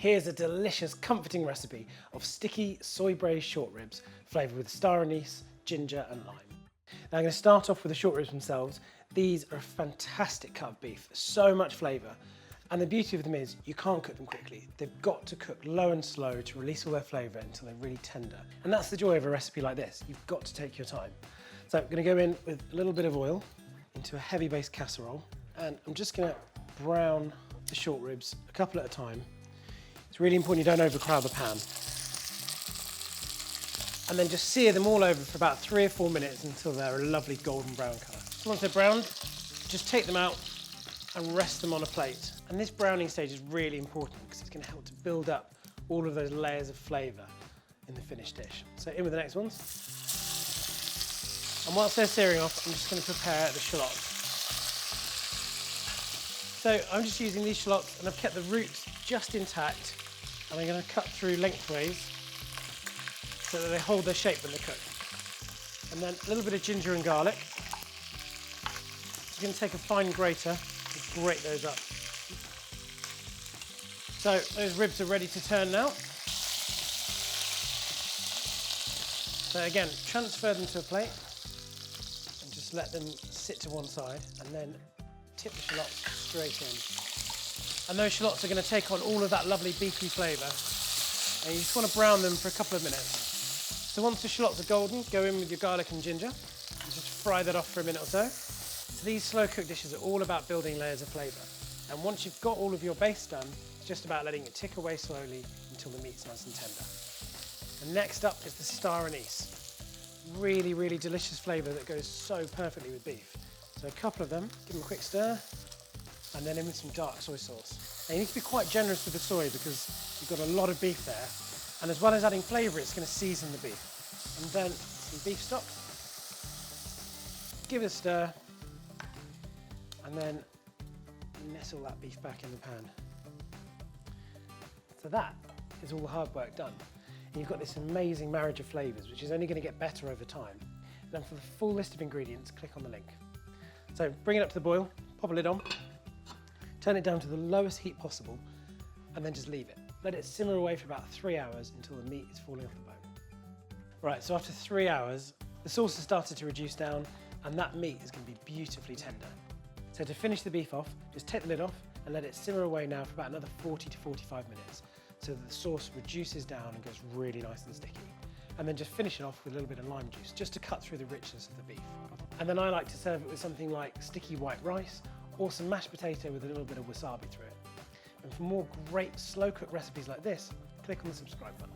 Here's a delicious, comforting recipe of sticky soy braised short ribs flavoured with star anise, ginger and lime. Now I'm going to start off with the short ribs themselves. These are a fantastic cut of beef, so much flavour. And the beauty of them is you can't cook them quickly. They've got to cook low and slow to release all their flavour until they're really tender. And that's the joy of a recipe like this. You've got to take your time. So I'm going to go in with a little bit of oil into a heavy base casserole. And I'm just going to brown the short ribs a couple at a time. It's really important you don't overcrowd the pan. And then just sear them all over for about 3 or 4 minutes until they're a lovely golden brown colour. So once they're browned, just take them out and rest them on a plate. And this browning stage is really important because it's going to help to build up all of those layers of flavour in the finished dish. So in with the next ones. And whilst they're searing off, I'm just going to prepare the shallots. So I'm just using these shallots and I've kept the roots just intact, and I'm going to cut through lengthways so that they hold their shape when they cook. And then a little bit of ginger and garlic. I'm going to take a fine grater and grate those up. So those ribs are ready to turn now. So again, transfer them to a plate and just let them sit to one side, and then tip the shallots straight in. And those shallots are going to take on all of that lovely beefy flavour, and you just want to brown them for a couple of minutes. So once the shallots are golden, go in with your garlic and ginger and just fry that off for a minute or so. So these slow cook dishes are all about building layers of flavour, and once you've got all of your base done, it's just about letting it tick away slowly until the meat's nice and tender. And next up is the star anise. Really, really delicious flavour that goes so perfectly with beef. So a couple of them, give them a quick stir, and then in with some dark soy sauce. Now you need to be quite generous with the soy because you've got a lot of beef there, and as well as adding flavour, it's going to season the beef. And then some beef stock, give it a stir, and then nestle that beef back in the pan. So that is all the hard work done. And you've got this amazing marriage of flavours, which is only going to get better over time. And then for the full list of ingredients, click on the link. So bring it up to the boil, pop a lid on, turn it down to the lowest heat possible, and then just leave it. Let it simmer away for about 3 hours until the meat is falling off the bone. Right, so after 3 hours, the sauce has started to reduce down, and that meat is going to be beautifully tender. So to finish the beef off, just take the lid off and let it simmer away now for about another 40 to 45 minutes, so that the sauce reduces down and goes really nice and sticky. And then just finish it off with a little bit of lime juice, just to cut through the richness of the beef. And then I like to serve it with something like sticky white rice, or some mashed potato with a little bit of wasabi through it. And for more great slow cook recipes like this, click on the subscribe button.